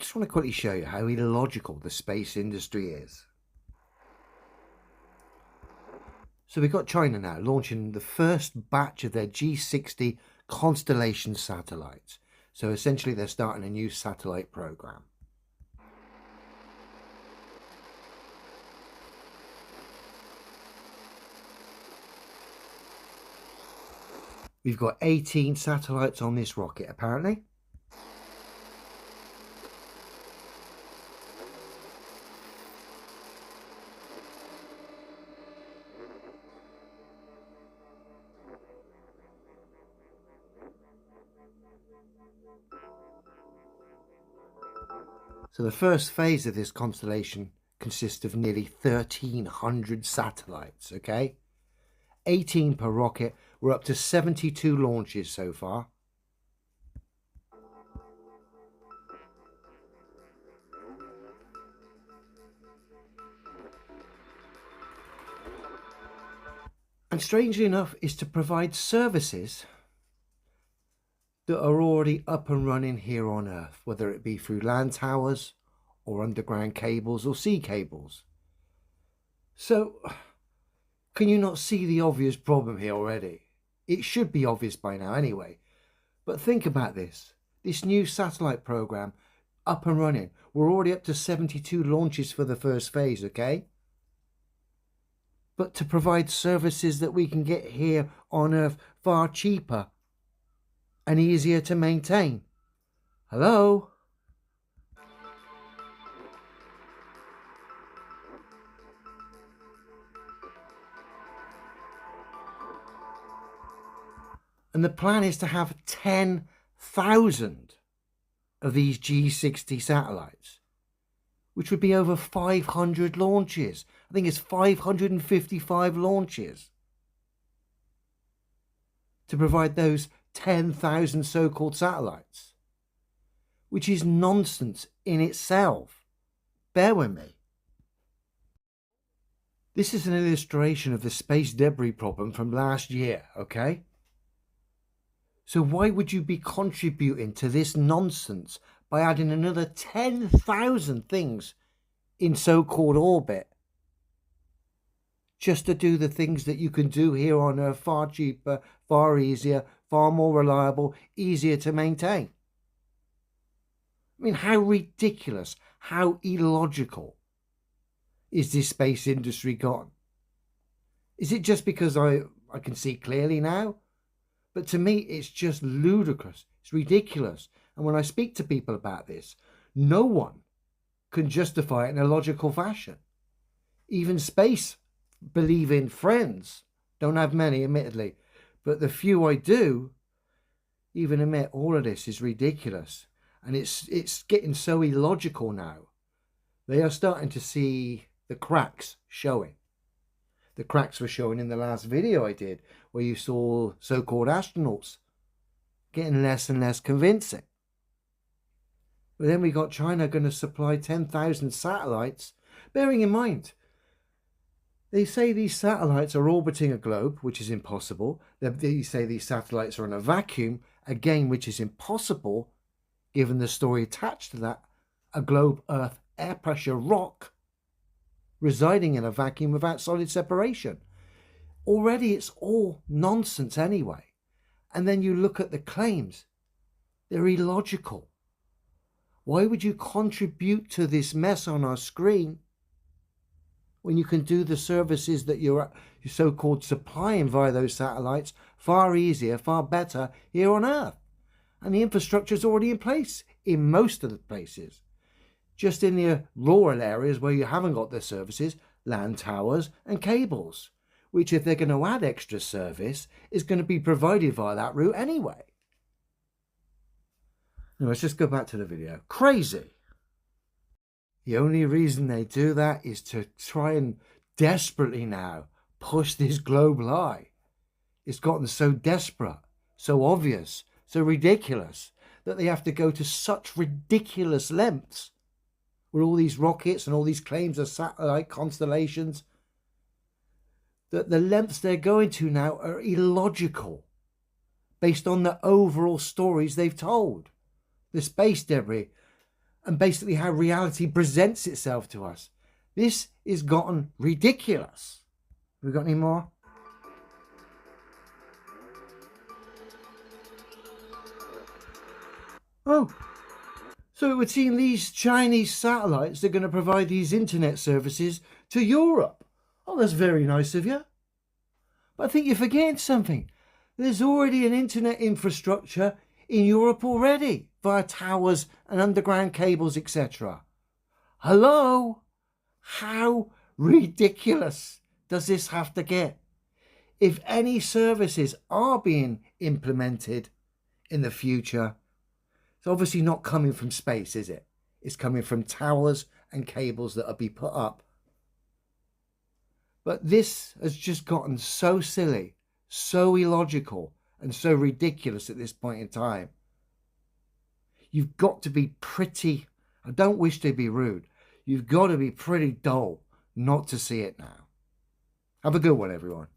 just want to quickly show you how illogical the space industry is. So we've got China now launching the first batch of their G60 constellation satellites. So essentially they're starting a new satellite program. We've got 18 satellites on this rocket apparently. So the first phase of this constellation consists of nearly 1,300 satellites, okay? 18 per rocket. We're up to 72 launches so far. And strangely enough, is to provide services that are already up and running here on Earth, whether it be through land towers or underground cables or sea cables. So, can you not see the obvious problem here already? It should be obvious by now anyway. But think about this. This new satellite program up and running. We're already up to 72 launches for the first phase, okay? But to provide services that we can get here on Earth far cheaper and easier to maintain. Hello? And the plan is to have 10,000 of these G60 satellites, which would be over 500 launches. I think it's 555 launches to provide those 10,000 so-called satellites, which is nonsense in itself. Bear with me. This is an illustration of the space debris problem from last year, okay? So why would you be contributing to this nonsense by adding another 10,000 things in so-called orbit just to do the things that you can do here on Earth far cheaper, far easier, far more reliable, easier to maintain? I mean, how ridiculous, how illogical is this space industry gone? Is it just because I can see clearly now? But to me, it's just ludicrous. It's ridiculous. And when I speak to people about this, no one can justify it in a logical fashion. Even space-believing friends, don't have many, admittedly, but the few I do even admit all of this is ridiculous. And it's getting so illogical now. They are starting to see the cracks showing. The cracks were showing in the last video I did, where you saw so-called astronauts getting less and less convincing. But then we got China going to supply 10,000 satellites. Bearing in mind, they say these satellites are orbiting a globe, which is impossible. They say these satellites are in a vacuum, again, which is impossible, given the story attached to that, a globe Earth air pressure rock residing in a vacuum without solid separation. Already it's all nonsense anyway. And then you look at the claims. They're illogical. Why would you contribute to this mess on our screen when you can do the services that you're so-called supplying via those satellites far easier, far better here on Earth? And the infrastructure is already in place in most of the places. Just in the rural areas where you haven't got the services, land towers and cables, which if they're going to add extra service is going to be provided via that route anyway. Now, let's just go back to the video. Crazy. The only reason they do that is to try and desperately now push this globe lie. It's gotten so desperate, so obvious, so ridiculous that they have to go to such ridiculous lengths with all these rockets and all these claims of satellite constellations, that the lengths they're going to now are illogical based on the overall stories they've told. The space debris, and basically how reality presents itself to us. This is gotten ridiculous. Have we got any more? Oh, so it would seem these Chinese satellites are going to provide these internet services to Europe. Oh, that's very nice of you. But I think you're forgetting something. There's already an internet infrastructure in Europe already via towers and underground cables, etc. Hello? How ridiculous does this have to get? If any services are being implemented in the future, it's obviously not coming from space, is it? It's coming from towers and cables that will be put up. But this has just gotten so silly, so illogical, and so ridiculous at this point in time. You've got to be pretty, I don't wish to be rude, you've got to be pretty dull not to see it now. Have a good one, everyone.